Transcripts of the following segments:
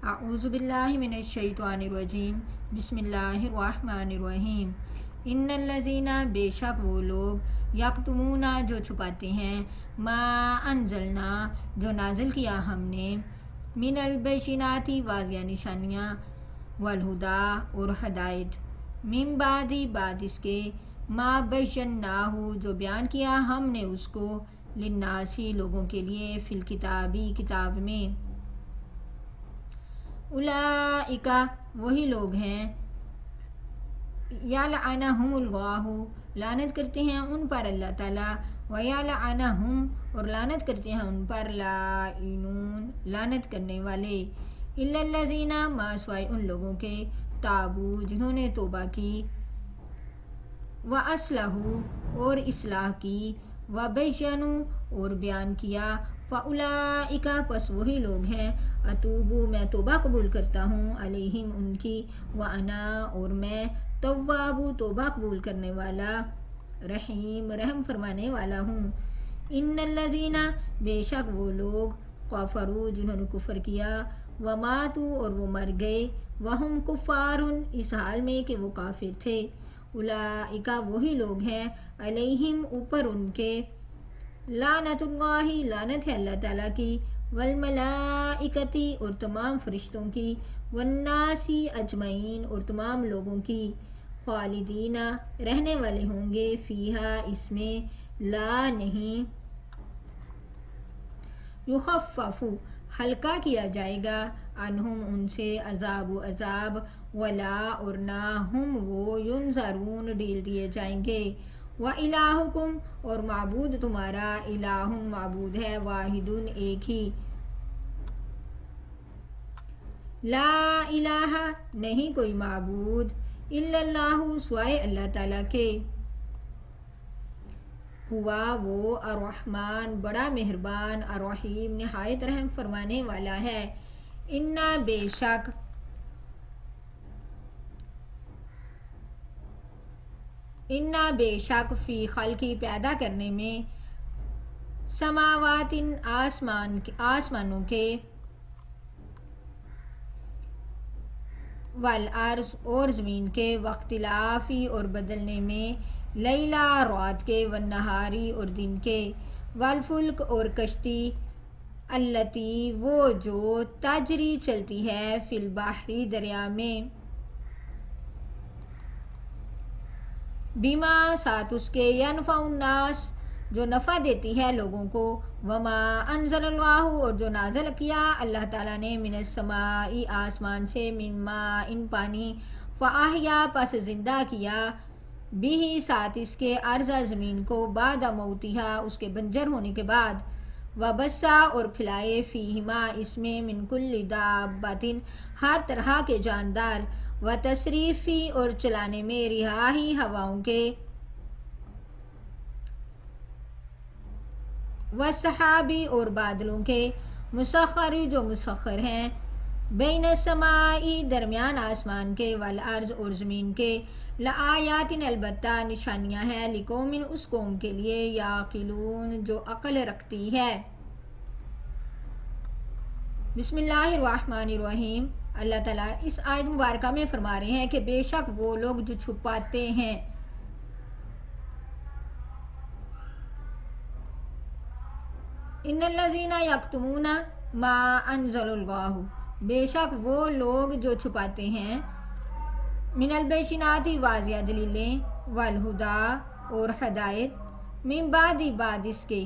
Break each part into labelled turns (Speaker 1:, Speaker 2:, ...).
Speaker 1: اعوذ باللہ من الشیطان الرجیم بسم اللہ الرحمن الرحیم ان الذین بے شک وہ لوگ یکتمون جو چھپاتے ہیں ما انزلنا جو نازل کیا ہم نے من البینات واضح نشانیاں والہدا اور ہدایت من بعد اس کے ما بیّناہ جو بیان کیا ہم نے اس کو للناسی لوگوں کے لیے فی الکتابی کتاب میں اولئک وہی لوگ ہیں یلعنہم اللہ لعنت کرتے ہیں ان پر اللہ تعالیٰ ویلعنہم اور لعنت کرتے ہیں ان پر لائنون لعنت کرنے والے الا الذین ما سوائے ان لوگوں کے تابو جنہوں نے توبہ کی واصلحوا اور اصلاح کی وبینوا اور بیان کیا فاولئک پس وہی لوگ ہیں اتوبو میں توبہ قبول کرتا ہوں علیہم ان کی وانا اور میں تواب توبہ قبول کرنے والا رحیم رحم فرمانے والا ہوں ان الذین بے شک وہ لوگ کفروا جنہوں نے کفر کیا وماتوا اور وہ مر گئے وہم کفار اس حال میں کہ وہ کافر تھے اولئک وہی لوگ ہیں علیہم اوپر ان کے لعنت اللہ لعنت ہے اللہ تعالیٰ کی والملائکتی اور تمام فرشتوں کی والناسی اجمعین اور تمام لوگوں کی خالدین رہنے والے ہوں گے فیہا اس میں لا نہیں یخفف ہلکا کیا جائے گا عنہم ان سے عذاب ولا اور نہ ہم وہ ینظرون ڈیل دیے جائیں گے وَإِلَٰهُكُمْ اور معبود تمہارا الہ معبود ہے واحد ایک ہی لا الہ نہیں کوئی معبود الا اللہ سوائے اللہ تعالیٰ کے ہوا وہ الرحمن بڑا مہربان الرحیم نہایت رحم فرمانے والا ہے انا بے شک فی خلقی پیدا کرنے میں سماوات آسمانوں کے والارض اور زمین کے واختلافی اور بدلنے میں لیلا رات کے والنہاری اور دن کے والفلک اور کشتی التی وہ جو تجری چلتی ہے فی البحری دریا میں بیما ساتھ اس کے ینفع الناس جو نفع دیتی ہے لوگوں کو وما انزل اللہ اور جو نازل کیا اللہ تعالیٰ نے من السماء آسمان سے من ماء ان پانی فاحیا پس زندہ کیا بھی ساتھ اس کے ارض زمین کو بعد موتہا اس کے بنجر ہونے کے بعد وبسا اور پھیلائے فیہما اس میں من کل دابۃ ہر طرح کے جاندار و تصریفی اور چلانے میں رہاہی ہواؤں کے وسحابی اور بادلوں کے مسخری جو مسخر ہیں بین السمائی درمیان آسمان کے والارض اور زمین کے لآیات البتہ نشانیاں ہیں لقوم اس قوم کے لیے یعقلون جو عقل رکھتی ہے بسم اللہ الرحمن الرحیم اللہ تعالیٰ اس آیت مبارکہ میں فرما رہے ہیں کہ بے شک وہ لوگ جو چھپاتے ہیں ان الذین یکتمون ما انزل اللہ بے شک وہ لوگ جو چھپاتے ہیں من البینات واضح دلیلیں والہدا اور ہدایت من بعد اس کے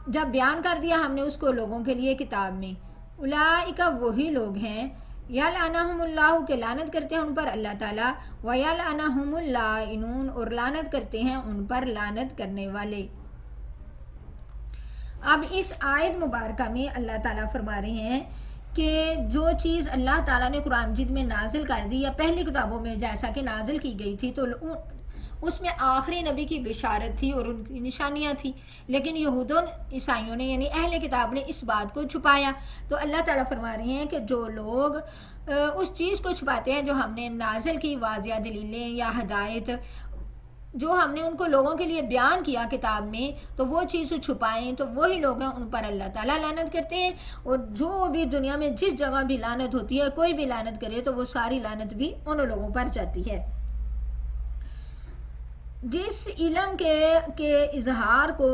Speaker 1: جب بیان کر دیا ہم نے اس کو لوگوں کے لیے کتاب میں اولئک وہی لوگ ہیں یلعنہم اللہ کے لعنت کرتے ہیں ان پر اللہ تعالیٰ ویلعنہم اللاعنون اور لعنت کرتے ہیں ان پر لعنت کرنے والے اب اس آیت مبارکہ میں اللہ تعالیٰ فرما رہے ہیں کہ جو چیز اللہ تعالیٰ نے قرآن مجید میں نازل کر دی یا پہلی کتابوں میں جیسا کہ نازل کی گئی تھی تو اس میں آخری نبی کی بشارت تھی اور ان کی نشانیاں تھیں، لیکن یہودوں عیسائیوں نے یعنی اہل کتاب نے اس بات کو چھپایا. تو اللہ تعالیٰ فرما رہے ہیں کہ جو لوگ اس چیز کو چھپاتے ہیں جو ہم نے نازل کی واضح دلیلیں یا ہدایت جو ہم نے ان کو لوگوں کے لیے بیان کیا کتاب میں تو وہ چیز چھپائیں تو وہی لوگ ہیں، ان پر اللہ تعالیٰ لعنت کرتے ہیں. اور جو بھی دنیا میں جس جگہ بھی لعنت ہوتی ہے، کوئی بھی لعنت کرے تو وہ ساری لعنت بھی ان لوگوں پر جاتی ہے. جس علم کے اظہار کو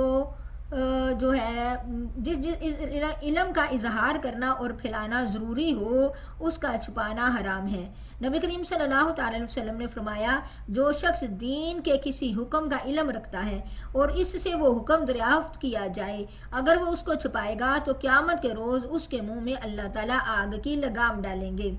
Speaker 1: جو ہے جس علم کا اظہار کرنا اور پھیلانا ضروری ہو اس کا چھپانا حرام ہے. نبی کریم صلی اللہ تعالی علیہ وسلم نے فرمایا، جو شخص دین کے کسی حکم کا علم رکھتا ہے اور اس سے وہ حکم دریافت کیا جائے، اگر وہ اس کو چھپائے گا تو قیامت کے روز اس کے منہ میں اللہ تعالیٰ آگ کی لگام ڈالیں گے.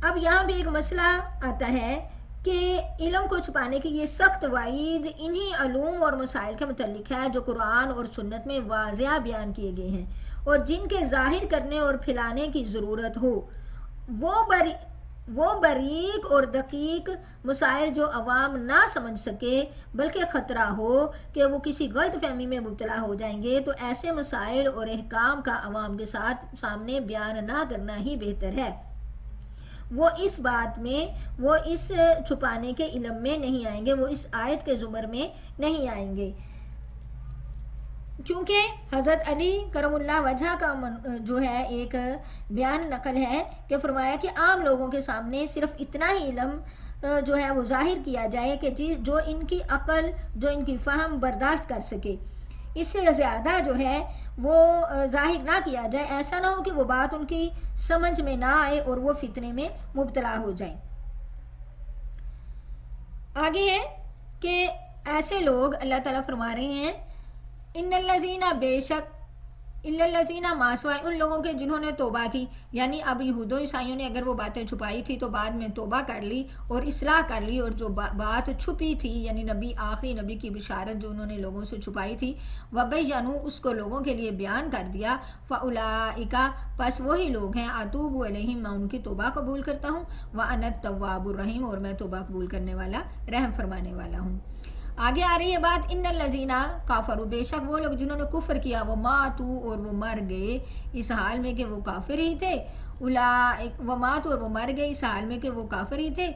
Speaker 1: اب یہاں بھی ایک مسئلہ آتا ہے کہ علم کو چھپانے کی یہ سخت وعید انہی علوم اور مسائل کے متعلق ہے جو قرآن اور سنت میں واضح بیان کیے گئے ہیں، اور جن کے ظاہر کرنے اور پھیلانے کی ضرورت ہو. وہ باریک اور دقیق مسائل جو عوام نہ سمجھ سکے بلکہ خطرہ ہو کہ وہ کسی غلط فہمی میں مبتلا ہو جائیں گے، تو ایسے مسائل اور احکام کا عوام کے سامنے بیان نہ کرنا ہی بہتر ہے. وہ اس چھپانے کے علم میں نہیں آئیں گے، وہ اس آیت کے زمر میں نہیں آئیں گے، کیونکہ حضرت علی کرم اللہ وجہ کا جو ہے ایک بیان نقل ہے کہ فرمایا کہ عام لوگوں کے سامنے صرف اتنا ہی علم جو ہے وہ ظاہر کیا جائے کہ جو ان کی عقل، جو ان کی فہم برداشت کر سکے، اس سے زیادہ جو ہے وہ ظاہر نہ کیا جائے. ایسا نہ ہو کہ وہ بات ان کی سمجھ میں نہ آئے اور وہ فتنے میں مبتلا ہو جائیں. آگے ہے کہ ایسے لوگ اللہ تعالیٰ فرما رہے ہیں، ان الذین بے شک ماسوائے ان لوگوں کے جنہوں نے توبہ کی. یعنی اب یہود و عیسائیوں نے اگر وہ باتیں چھپائی تھی تو بعد میں توبہ کر لی اور اصلاح کر لی، اور جو بات چھپی تھی یعنی آخری نبی کی بشارت جو انہوں نے لوگوں سے چھپائی تھی، وَبَيَّنُوا اس کو لوگوں کے لیے بیان کر دیا، فَأُولَٰئِکَ پس وہی لوگ ہیں، أَتُوبُ إِلَيْهِمْ میں ان کی توبہ قبول کرتا ہوں، وَأَنَا التَّوَّابُ الرَّحِيمُ اور میں توبہ قبول کرنے والا رحم فرمانے والا ہوں. آگے آ رہی ہے بات، ان الذین کافروا بے شک وہ لوگ جنہوں نے کفر کیا، وہ ماتوا اور وہ مر گئے اس حال میں کہ وہ کافر ہی تھے، وماتوا اور وہ مر گئے اس حال میں کہ وہ کافر ہی تھے،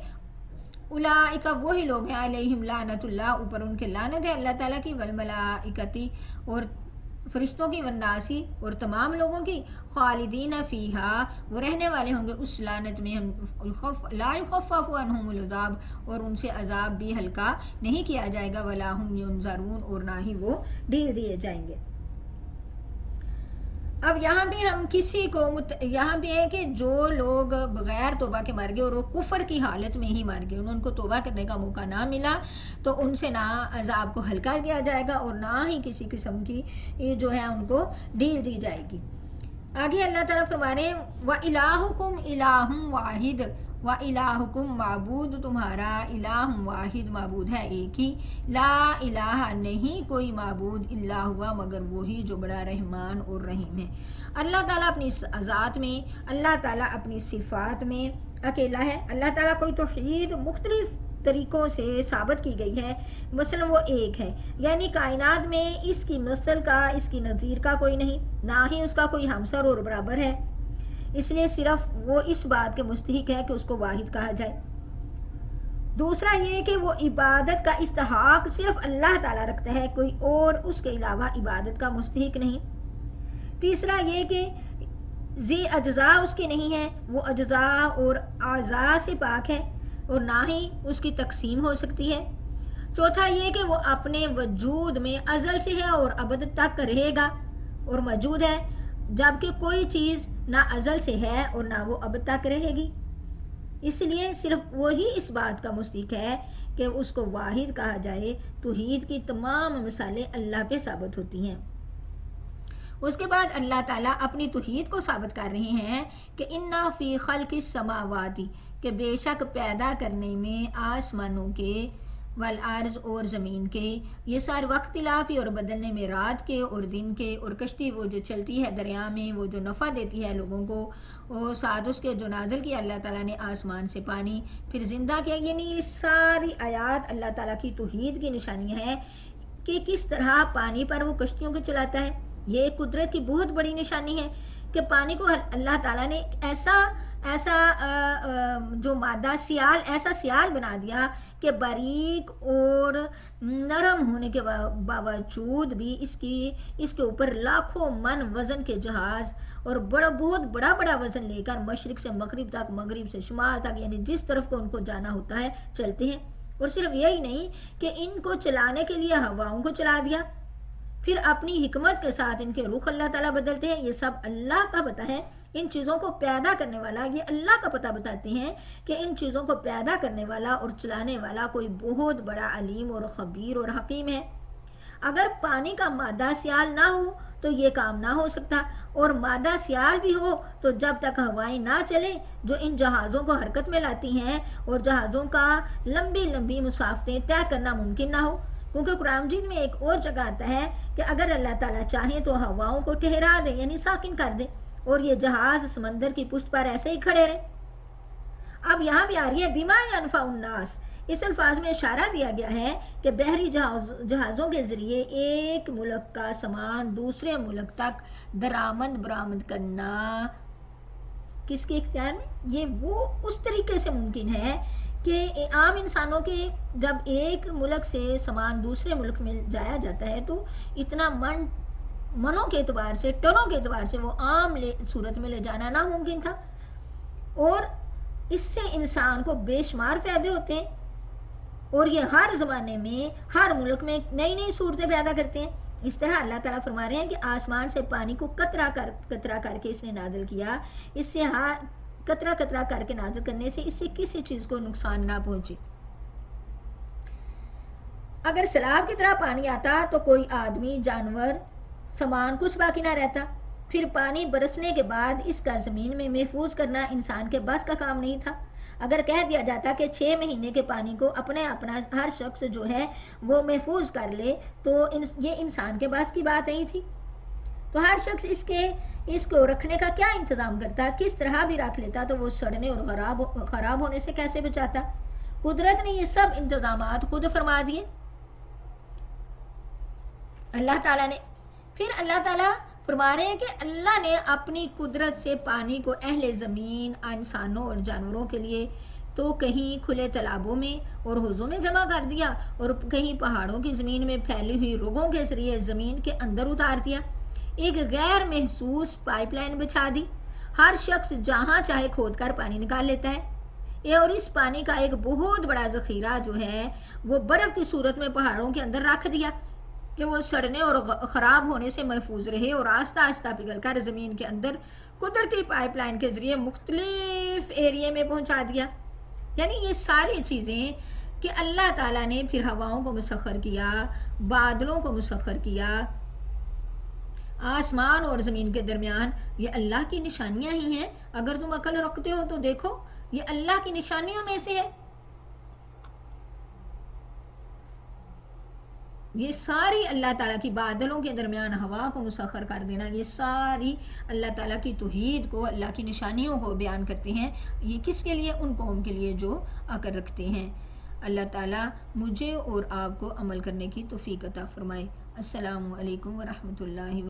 Speaker 1: اولئک وہی لوگ ہیں، علیہم لعنت اللہ اوپر ان کے لعنت ہے اللہ تعالیٰ کی، والملائکتی اور فرشتوں کی، والناسی اور تمام لوگوں کی، خالدین فیہا وہ رہنے والے ہوں گے اس لعنت میں، لا یخفف عنہم العذاب اور ان سے عذاب بھی ہلکا نہیں کیا جائے گا، ولا ہم ینظرون اور نہ ہی وہ ڈھیل دیے جائیں گے. اب یہاں بھی ہم کسی کو یہاں بھی ہے کہ جو لوگ بغیر توبہ کے مر گئے اور وہ کفر کی حالت میں ہی مر گئے، ان کو توبہ کرنے کا موقع نہ ملا تو ان سے نہ عذاب کو ہلکا کیا جائے گا اور نہ ہی کسی قسم کی جو ہے ان کو ڈھیل دی جائے گی. آگے اللہ تعالیٰ فرما رہے ہیں، وَإِلَٰهُكُمْ إِلَٰهٌ وَاحِدٌ وَإِلَٰهُكُمْ معبود تمہارا الہ واحد معبود ہے ایک ہی، لا الہ نہیں کوئی معبود الا ہوا مگر وہی جو بڑا رحمان اور رحیم ہے. اللہ تعالیٰ اپنی ذات میں، اللہ تعالیٰ اپنی صفات میں اکیلا ہے. اللہ تعالیٰ کوئی توحید مختلف طریقوں سے ثابت کی گئی ہے، مثلا وہ ایک ہے، یعنی کائنات میں اس کی مثل کا، اس کی نظیر کا کوئی نہیں، نہ ہی اس کا کوئی ہمسر اور برابر ہے، اس لیے صرف وہ اس بات کے مستحق ہے کہ اس کو واحد کہا جائے. دوسرا یہ کہ وہ عبادت کا استحقاق صرف اللہ تعالیٰ رکھتا ہے، کوئی اور اس کے علاوہ عبادت کا مستحق نہیں. تیسرا یہ کہ ذی اجزاء اس کی نہیں ہے، وہ اجزاء اور اعضاء سے پاک ہے اور نہ ہی اس کی تقسیم ہو سکتی ہے. چوتھا یہ کہ وہ اپنے وجود میں ازل سے ہے اور ابد تک رہے گا اور موجود ہے، جبکہ کوئی چیز نہ ازل سے ہے اور نہ وہ اب تک رہے گی. اس لیے صرف وہی اس بات کا مستحق ہے کہ اس کو واحد کہا جائے. توحید کی تمام مثالیں اللہ پہ ثابت ہوتی ہیں. اس کے بعد اللہ تعالیٰ اپنی توحید کو ثابت کر رہے ہیں کہ انا فی خلق السماوات کہ بے شک پیدا کرنے میں آسمانوں کے، والارض اور زمین کے، یہ سارے وقت اختلافی اور بدلنے میں رات کے اور دن کے، اور کشتی وہ جو چلتی ہے دریا میں، وہ جو نفع دیتی ہے لوگوں کو، اور ساتھ اس کے جو نازل کیا اللہ تعالیٰ نے آسمان سے پانی پھر زندہ کیا. یعنی یہ ساری آیات اللہ تعالیٰ کی توحید کی نشانی ہے کہ کس طرح پانی پر وہ کشتیوں کو چلاتا ہے. یہ قدرت کی بہت بڑی نشانی ہے. کہ پانی کو اللہ تعالیٰ نے ایسا جو مادہ سیال، ایسا سیال بنا دیا کہ باریک اور نرم ہونے کے باوجود بھی اس کے اوپر لاکھوں من وزن کے جہاز اور بہت بڑا وزن لے کر مشرق سے مغرب تک، مغرب سے شمال تک، یعنی جس طرف کو ان کو جانا ہوتا ہے چلتے ہیں۔ اور صرف یہی نہیں کہ ان کو چلانے کے لیے ہواؤں کو چلا دیا، پھر اپنی حکمت کے ساتھ ان کے رخ اللہ تعالیٰ بدلتے ہیں۔ یہ سب اللہ کا پتہ ہے۔ ان چیزوں کو پیدا کرنے والا، یہ اللہ کا پتہ بتاتے ہیں کہ ان چیزوں کو پیدا کرنے والا اور چلانے والا کوئی بہت بڑا علیم اور خبیر اور حکیم ہے۔ اگر پانی کا مادہ سیال نہ ہو تو یہ کام نہ ہو سکتا، اور مادہ سیال بھی ہو تو جب تک ہوائیں نہ چلیں جو ان جہازوں کو حرکت میں لاتی ہیں اور جہازوں کا لمبی مسافتیں طے کرنا ممکن نہ ہو۔ کیونکہ قرآن مجید میں ایک اور جگہ آتا ہے کہ اگر اللہ تعالیٰ چاہیں تو ہواؤں کو ٹھہرا دیں، یعنی ساکن کر دیں، اور یہ جہاز سمندر کی پشت پر ایسے ہی کھڑے رہیں۔ اب یہاں بھی آ رہی ہے بیما ینفع الناس۔ اس الفاظ میں اشارہ دیا گیا ہے کہ بحری جہازوں کے ذریعے ایک ملک کا سامان دوسرے ملک تک درآمد برآمد کرنا کس کے اختیار میں؟ یہ وہ اس طریقے سے ممکن ہے کہ عام انسانوں کے جب ایک ملک سے سامان دوسرے ملک میں جایا جاتا ہے تو اتنا منوں کے اعتبار سے، ٹنوں کے اعتبار سے وہ عام صورت میں لے جانا ناممکن تھا، اور اس سے انسان کو بے شمار فائدے ہوتے ہیں، اور یہ ہر زمانے میں ہر ملک میں نئی صورتیں پیدا کرتے ہیں۔ اس طرح اللہ تعالیٰ فرما رہے ہیں کہ آسمان سے پانی کو قطرہ کر کے اس نے نازل کیا، اس سے قطرہ کر کے نازل کرنے سے اس سے کسی چیز کو نقصان نہ پہنچے۔ اگر سیلاب کی طرح پانی آتا تو کوئی آدمی، جانور، سامان کچھ باقی نہ رہتا۔ پھر پانی برسنے کے بعد اس کا زمین میں محفوظ کرنا انسان کے بس کا کام نہیں تھا۔ اگر کہہ دیا جاتا کہ 6 مہینے کے پانی کو اپنا ہر شخص جو ہے وہ محفوظ کر لے تو یہ انسان کے بس کی بات نہیں تھی۔ تو ہر شخص اس کو رکھنے کا کیا انتظام کرتا، کس طرح بھی رکھ لیتا تو وہ سڑنے اور خراب ہونے سے کیسے بچاتا؟ قدرت نے یہ سب انتظامات خود فرما دیے اللہ تعالیٰ نے۔ پھر اللہ تعالیٰ فرما رہے ہیں کہ اللہ نے اپنی قدرت سے پانی کو اہل زمین، انسانوں اور جانوروں کے لیے تو کہیں کھلے تالابوں میں اور حوضوں میں جمع کر دیا، اور کہیں پہاڑوں کی زمین میں پھیلی ہوئی رگوں کے ذریعے زمین کے اندر اتار دیا۔ ایک غیر محسوس پائپ لائن بچھا دی، ہر شخص جہاں چاہے کھود کر پانی نکال لیتا ہے، اور اس پانی کا ایک بہت بڑا ذخیرہ جو ہے وہ برف کی صورت میں پہاڑوں کے اندر رکھ دیا کہ وہ سڑنے اور خراب ہونے سے محفوظ رہے، اور آہستہ آہستہ پگھل کر زمین کے اندر قدرتی پائپ لائن کے ذریعے مختلف ایریے میں پہنچا دیا۔ یعنی یہ ساری چیزیں کہ اللہ تعالیٰ نے پھر ہواؤں کو مسخر کیا، بادلوں کو مسخر کیا، آسمان اور زمین کے درمیان، یہ اللہ کی نشانیاں ہی ہیں۔ اگر تم عقل رکھتے ہو تو دیکھو یہ اللہ کی نشانیوں میں سے ہے۔ یہ ساری اللہ تعالیٰ کی، بادلوں کے درمیان ہوا کو مسخر کر دینا، یہ ساری اللہ تعالیٰ کی توحید کو، اللہ کی نشانیوں کو بیان کرتے ہیں۔ یہ کس کے لیے؟ ان قوم کے لیے جو عقل رکھتے ہیں۔ اللہ تعالیٰ مجھے اور آپ کو عمل کرنے کی توفیق عطا فرمائے۔ السلام علیکم ورحمۃ اللہ